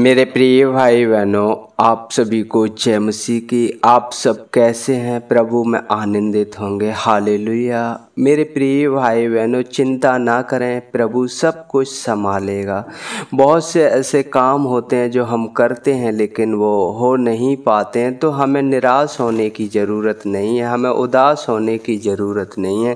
मेरे प्रिय भाई बहनों, आप सभी को जय मसीह की। आप सब कैसे हैं? प्रभु में आनंदित होंगे। हालेलुया। मेरे प्रिय भाई बहनों, चिंता ना करें, प्रभु सब कुछ संभालेगा। बहुत से ऐसे काम होते हैं जो हम करते हैं लेकिन वो हो नहीं पाते हैं, तो हमें निराश होने की ज़रूरत नहीं है, हमें उदास होने की ज़रूरत नहीं है।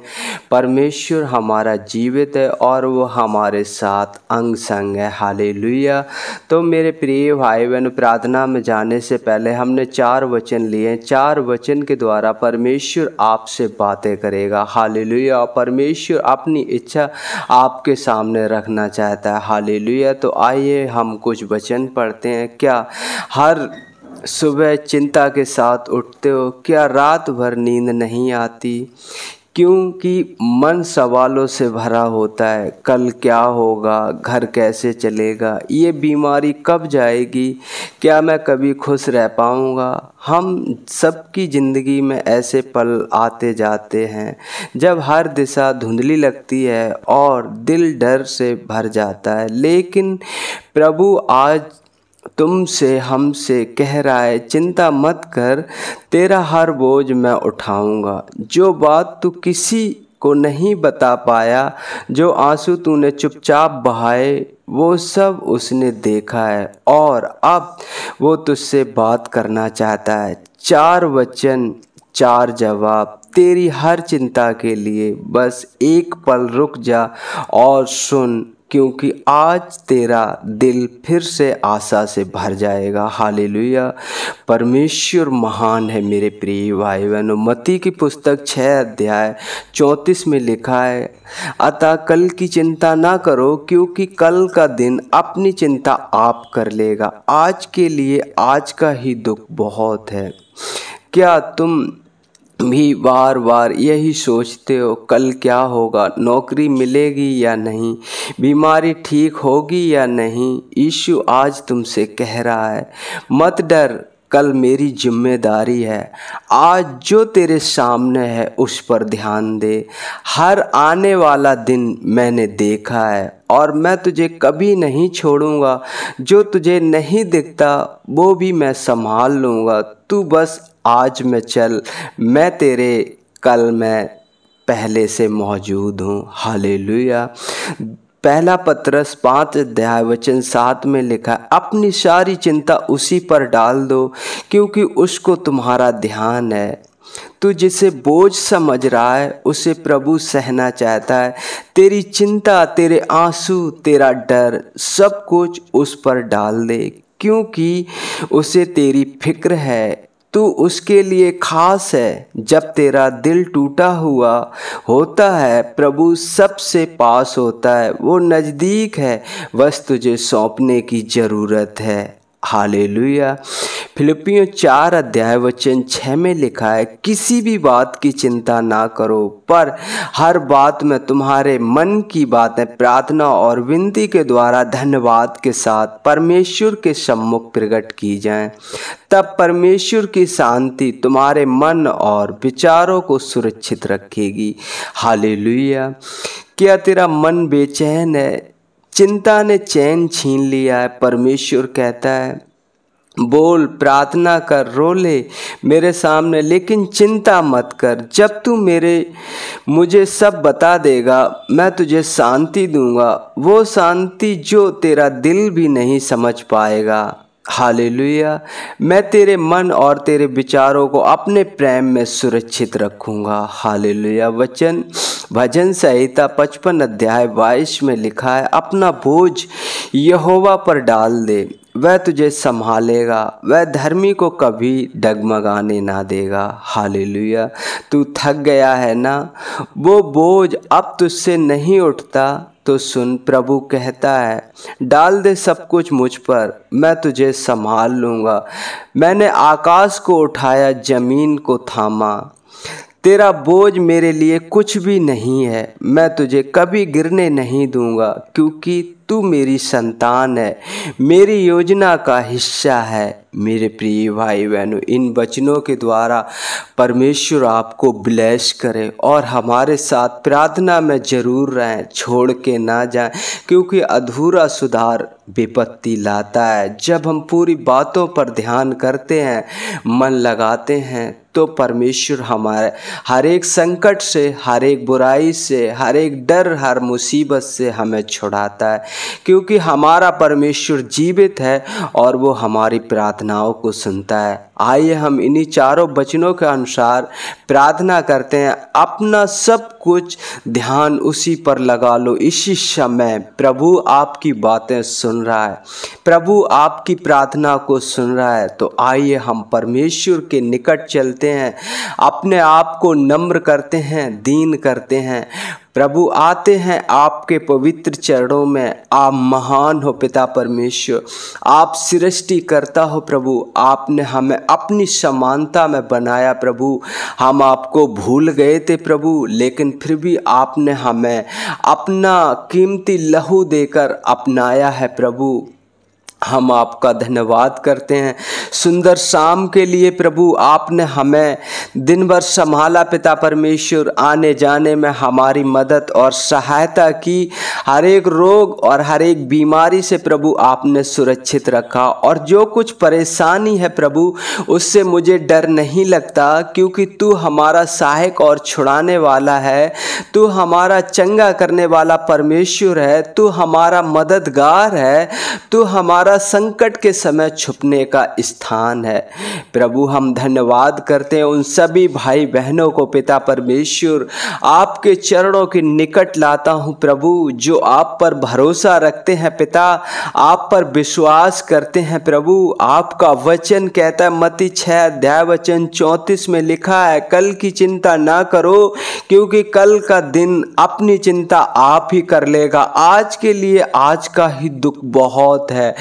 परमेश्वर हमारा जीवित है और वो हमारे साथ अंग संग है। हालेलुया। तो मेरे प्रिय भाई बहन, प्रार्थना में जाने से पहले हमने 4 वचन लिए। 4 वचन के द्वारा परमेश्वर आपसे बातें करेगा। हालेलुया। परमेश्वर अपनी इच्छा आपके सामने रखना चाहता है। हालेलुया। तो आइए हम कुछ वचन पढ़ते हैं। क्या हर सुबह चिंता के साथ उठते हो? क्या रात भर नींद नहीं आती? क्योंकि मन सवालों से भरा होता है। कल क्या होगा? घर कैसे चलेगा? ये बीमारी कब जाएगी? क्या मैं कभी खुश रह पाऊँगा? हम सबकी ज़िंदगी में ऐसे पल आते जाते हैं जब हर दिशा धुंधली लगती है और दिल डर से भर जाता है। लेकिन प्रभु आज तुमसे हमसे कह रहा है, चिंता मत कर, तेरा हर बोझ मैं उठाऊंगा। जो बात तू किसी को नहीं बता पाया, जो आंसू तूने चुपचाप बहाए, वो सब उसने देखा है और अब वो तुझसे बात करना चाहता है। 4 वचन, 4 जवाब तेरी हर चिंता के लिए। बस एक पल रुक जा और सुन, क्योंकि आज तेरा दिल फिर से आशा से भर जाएगा। हालेलुया। परमेश्वर महान है मेरे प्रिय भाई बहनों। मत्ती की पुस्तक 6 अध्याय 34 में लिखा है, अतः कल की चिंता ना करो, क्योंकि कल का दिन अपनी चिंता आप कर लेगा। आज के लिए आज का ही दुख बहुत है। क्या तुम भी बार बार यही सोचते हो, कल क्या होगा? नौकरी मिलेगी या नहीं? बीमारी ठीक होगी या नहीं? यीशु आज तुमसे कह रहा है, मत डर, कल मेरी जिम्मेदारी है। आज जो तेरे सामने है उस पर ध्यान दे। हर आने वाला दिन मैंने देखा है और मैं तुझे कभी नहीं छोड़ूंगा। जो तुझे नहीं दिखता वो भी मैं संभाल लूँगा। तू बस आज में चल, मैं तेरे कल में पहले से मौजूद हूँ। हालेलुया। पहला पतरस 5 अध्याय वचन 7 में लिखा है, अपनी सारी चिंता उसी पर डाल दो, क्योंकि उसको तुम्हारा ध्यान है। तू जिसे बोझ समझ रहा है उसे प्रभु सहना चाहता है। तेरी चिंता, तेरे आंसू, तेरा डर, सब कुछ उस पर डाल दे, क्योंकि उसे तेरी फिक्र है। तू उसके लिए खास है। जब तेरा दिल टूटा हुआ होता है, प्रभु सबसे पास होता है, वो नज़दीक है, बस तुझे सौंपने की ज़रूरत है। हालेलुया। फिलिपियों 4 अध्याय वचन 6 में लिखा है, किसी भी बात की चिंता ना करो, पर हर बात में तुम्हारे मन की बातें प्रार्थना और विनती के द्वारा धन्यवाद के साथ परमेश्वर के सम्मुख प्रकट की जाएं। तब परमेश्वर की शांति तुम्हारे मन और विचारों को सुरक्षित रखेगी। हालेलुया। क्या तेरा मन बेचैन है? चिंता ने चैन छीन लिया है? परमेश्वर कहता है, बोल, प्रार्थना कर, रो ले मेरे सामने, लेकिन चिंता मत कर। जब तू मुझे सब बता देगा, मैं तुझे शांति दूंगा, वो शांति जो तेरा दिल भी नहीं समझ पाएगा। हालेलुया। मैं तेरे मन और तेरे विचारों को अपने प्रेम में सुरक्षित रखूंगा। हालेलुया। भजन संहिता 55 अध्याय 22 में लिखा है, अपना बोझ यहोवा पर डाल दे, वह तुझे संभालेगा, वह धर्मी को कभी डगमगाने ना देगा। हालेलुया। तू थक गया है ना? वो बोझ अब तुझसे नहीं उठता? तो सुन, प्रभु कहता है, डाल दे सब कुछ मुझ पर, मैं तुझे संभाल लूँगा। मैंने आकाश को उठाया, ज़मीन को थामा। तेरा बोझ मेरे लिए कुछ भी नहीं है। मैं तुझे कभी गिरने नहीं दूंगा, क्योंकि तू मेरी संतान है, मेरी योजना का हिस्सा है। मेरे प्रिय भाई बहनों, इन वचनों के द्वारा परमेश्वर आपको ब्लेस करे और हमारे साथ प्रार्थना में जरूर रहें, छोड़ के ना जाएं, क्योंकि अधूरा सुधार विपत्ति लाता है। जब हम पूरी बातों पर ध्यान करते हैं, मन लगाते हैं, तो परमेश्वर हमारे हर एक संकट से, हर एक बुराई से, हर एक डर, हर मुसीबत से हमें छुड़ाता है, क्योंकि हमारा परमेश्वर जीवित है और वो हमारी प्रार्थनाओं को सुनता है। आइए हम इन्हीं चारों वचनों के अनुसार प्रार्थना करते हैं। अपना सब कुछ ध्यान उसी पर लगा लो। इसी समय प्रभु आपकी बातें सुन रहा है, प्रभु आपकी प्रार्थना को सुन रहा है। तो आइए हम परमेश्वर के निकट चलते हैं, अपने आप को नम्र करते हैं, दीन करते हैं। प्रभु आते हैं आपके पवित्र चरणों में। आप महान हो पिता परमेश्वर, आप सृष्टि करता हो प्रभु। आपने हमें अपनी समानता में बनाया प्रभु। हम आपको भूल गए थे प्रभु, लेकिन फिर भी आपने हमें अपना कीमती लहू देकर अपनाया है प्रभु। हम आपका धन्यवाद करते हैं सुंदर शाम के लिए प्रभु। आपने हमें दिन भर संभाला पिता परमेश्वर, आने जाने में हमारी मदद और सहायता की। हर एक रोग और हर एक बीमारी से प्रभु आपने सुरक्षित रखा, और जो कुछ परेशानी है प्रभु उससे मुझे डर नहीं लगता, क्योंकि तू हमारा सहायक और छुड़ाने वाला है। तू हमारा चंगा करने वाला परमेश्वर है, तू हमारा मददगार है, तू हमारा संकट के समय छुपने का स्थान है प्रभु। हम धन्यवाद करते हैं उन सभी भाई बहनों को पिता परमेश्वर, आपके चरणों के निकट लाता हूं प्रभु, जो आप पर भरोसा रखते हैं पिता, आप पर विश्वास करते हैं प्रभु। आपका वचन कहता है, मत्ती 6 अध्याय वचन 34 में लिखा है, कल की चिंता ना करो, क्योंकि कल का दिन अपनी चिंता आप ही कर लेगा। आज के लिए आज का ही दुख बहुत है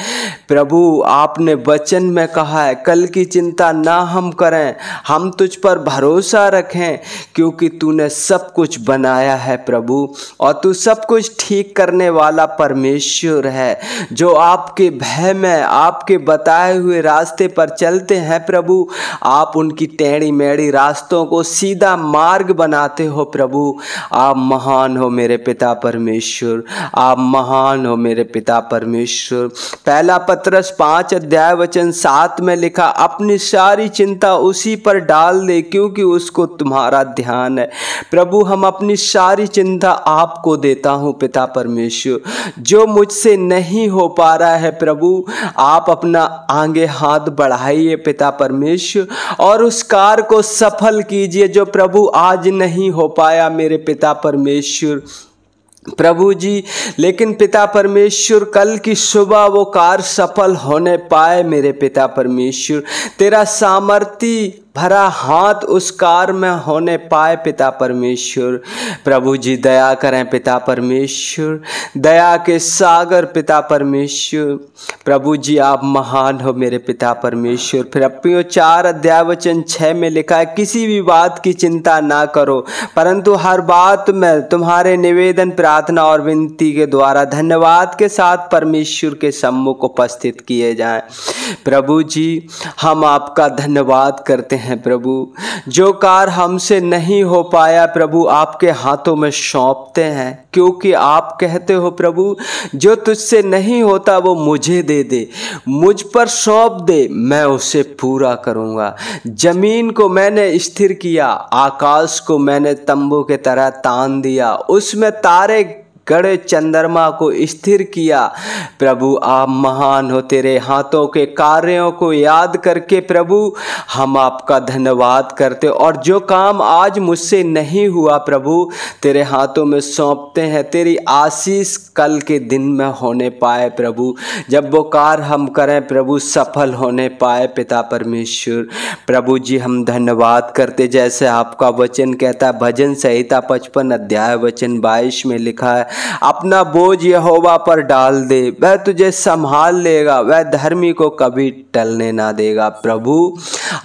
प्रभु। आपने वचन में कहा है, कल की चिंता ना हम करें, हम तुझ पर भरोसा रखें, क्योंकि तूने सब कुछ बनाया है प्रभु, और तू सब कुछ ठीक करने वाला परमेश्वर है। जो आपके भय में, आपके बताए हुए रास्ते पर चलते हैं प्रभु, आप उनकी टेढ़ी मेढ़ी रास्तों को सीधा मार्ग बनाते हो प्रभु। आप महान हो मेरे पिता परमेश्वर, आप महान हो मेरे पिता परमेश्वर। पहला पत्रस 5 अध्याय वचन 7 में लिखा, अपनी सारी चिंता उसी पर डाल दे, क्योंकि उसको तुम्हारा ध्यान है प्रभु। हम अपनी सारी चिंता आपको देता हूँ पिता परमेश्वर। जो मुझसे नहीं हो पा रहा है प्रभु, आप अपना आगे हाथ बढ़ाइए पिता परमेश्वर, और उस कार्य को सफल कीजिए जो प्रभु आज नहीं हो पाया मेरे पिता परमेश्वर प्रभु जी। लेकिन पिता परमेश्वर कल की सुबह वो कार्य सफल होने पाए मेरे पिता परमेश्वर। तेरा सामर्थ्य भरा हाथ उस कार्य में होने पाए पिता परमेश्वर। प्रभु जी दया करें पिता परमेश्वर, दया के सागर पिता परमेश्वर। प्रभु जी आप महान हो मेरे पिता परमेश्वर। फिलिप्पियों 4 अध्याय वचन 6 में लिखा है, किसी भी बात की चिंता ना करो, परंतु हर बात में तुम्हारे निवेदन, प्रार्थना और विनती के द्वारा धन्यवाद के साथ परमेश्वर के सम्मुख उपस्थित किए जाएं। प्रभु जी हम आपका धन्यवाद करते हैं प्रभु। जो कार्य हमसे नहीं हो पाया प्रभु, आपके हाथों में सौंपते हैं, क्योंकि आप कहते हो प्रभु, जो तुझसे नहीं होता वो मुझे दे दे, मुझ पर सौंप दे, मैं उसे पूरा करूंगा। जमीन को मैंने स्थिर किया, आकाश को मैंने तंबू के तरह तान दिया, उसमें तारे गड़े चंद्रमा को स्थिर किया। प्रभु आप महान हो। तेरे हाथों के कार्यों को याद करके प्रभु हम आपका धन्यवाद करते, और जो काम आज मुझसे नहीं हुआ प्रभु तेरे हाथों में सौंपते हैं। तेरी आशीष कल के दिन में होने पाए प्रभु, जब वो कार्य हम करें प्रभु सफल होने पाए पिता परमेश्वर। प्रभु जी हम धन्यवाद करते, जैसे आपका वचन कहता है, भजन संहिता 55 अध्याय वचन 22 में लिखा है, अपना बोझ यहोवा पर डाल दे, वह तुझे संभाल लेगा, वह धर्मी को कभी टलने ना देगा। प्रभु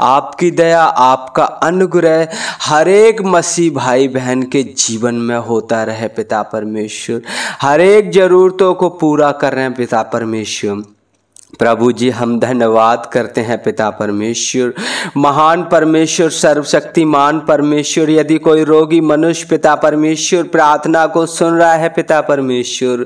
आपकी दया, आपका अनुग्रह हर एक मसीह भाई बहन के जीवन में होता रहे पिता परमेश्वर। हर एक जरूरतों को पूरा कर रहे हैं पिता परमेश्वर। प्रभु जी हम धन्यवाद करते हैं पिता परमेश्वर, महान परमेश्वर, सर्वशक्तिमान परमेश्वर। यदि कोई रोगी मनुष्य पिता परमेश्वर प्रार्थना को सुन रहा है पिता परमेश्वर,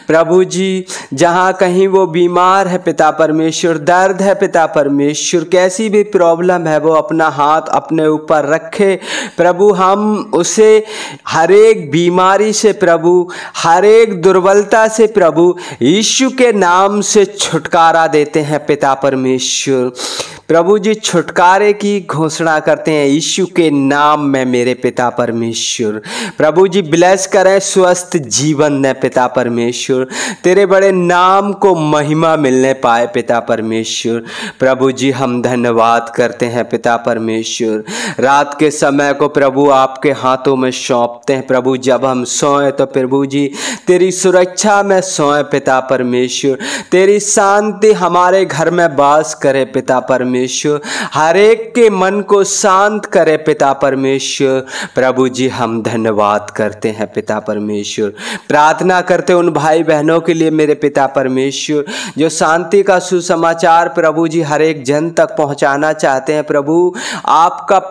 प्रभु जी जहाँ कहीं वो बीमार है पिता परमेश्वर, दर्द है पिता परमेश्वर, कैसी भी प्रॉब्लम है, वो अपना हाथ अपने ऊपर रखे प्रभु। हम उसे हर एक बीमारी से प्रभु, हर एक दुर्बलता से प्रभु यीशु के नाम से छुटकारा देते हैं पिता परमेश्वर। प्रभु जी छुटकारे की घोषणा करते हैं यीशु के नाम में मेरे पिता परमेश्वर। प्रभु जी ब्लेस करें स्वस्थ जीवन में पिता परमेश्वर, तेरे बड़े नाम को महिमा मिलने पाए पिता परमेश्वर। प्रभु जी हम धन्यवाद करते हैं पिता परमेश्वर। रात के समय को प्रभु आपके हाथों में सौंपते हैं प्रभु। जब हम सोएं तो प्रभु जी तेरी सुरक्षा में सोएं पिता परमेश्वर, तेरी शांति हमारे घर में वास करे पिता परमेश्वर, हर एक के मन को शांत करे पिता परमेश्वर। प्रभु जी हम धन्यवाद करते हैं पिता परमेश्वर। प्रार्थना करते उन भाई बहनों के लिए मेरे पिता परमेश्वर जो शांति का सुसमाचार प्रभु जी हर एक जन तक पहुंचाना चाहते हैं प्रभु। आपका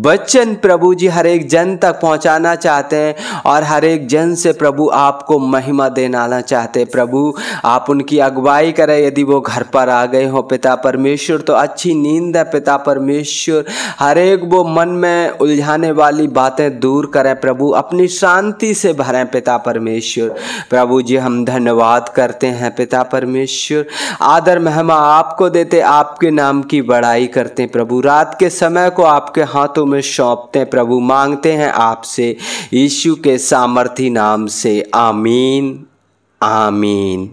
वचन प्रभु जी हर एक जन तक पहुंचाना चाहते हैं और हर एक जन से प्रभु आपको महिमा देना चाहते हैं प्रभु। आप उनकी अगुवाई करें। यदि वो घर पर आ गए हो पिता परमेश्वर तो अच्छी नींद है पिता परमेश्वर। हर एक वो मन में उलझाने वाली बातें दूर करें प्रभु, अपनी शांति से भरें पिता परमेश्वर। प्रभु जी हम धन्यवाद करते हैं पिता परमेश्वर। आदर महिमा आपको देते, आपके नाम की बड़ाई करते हैं प्रभु। रात के समय को आपके हाथों में सौंपते हैं प्रभु। मांगते हैं आपसे यीशु के सामर्थी नाम से, आमीन आमीन।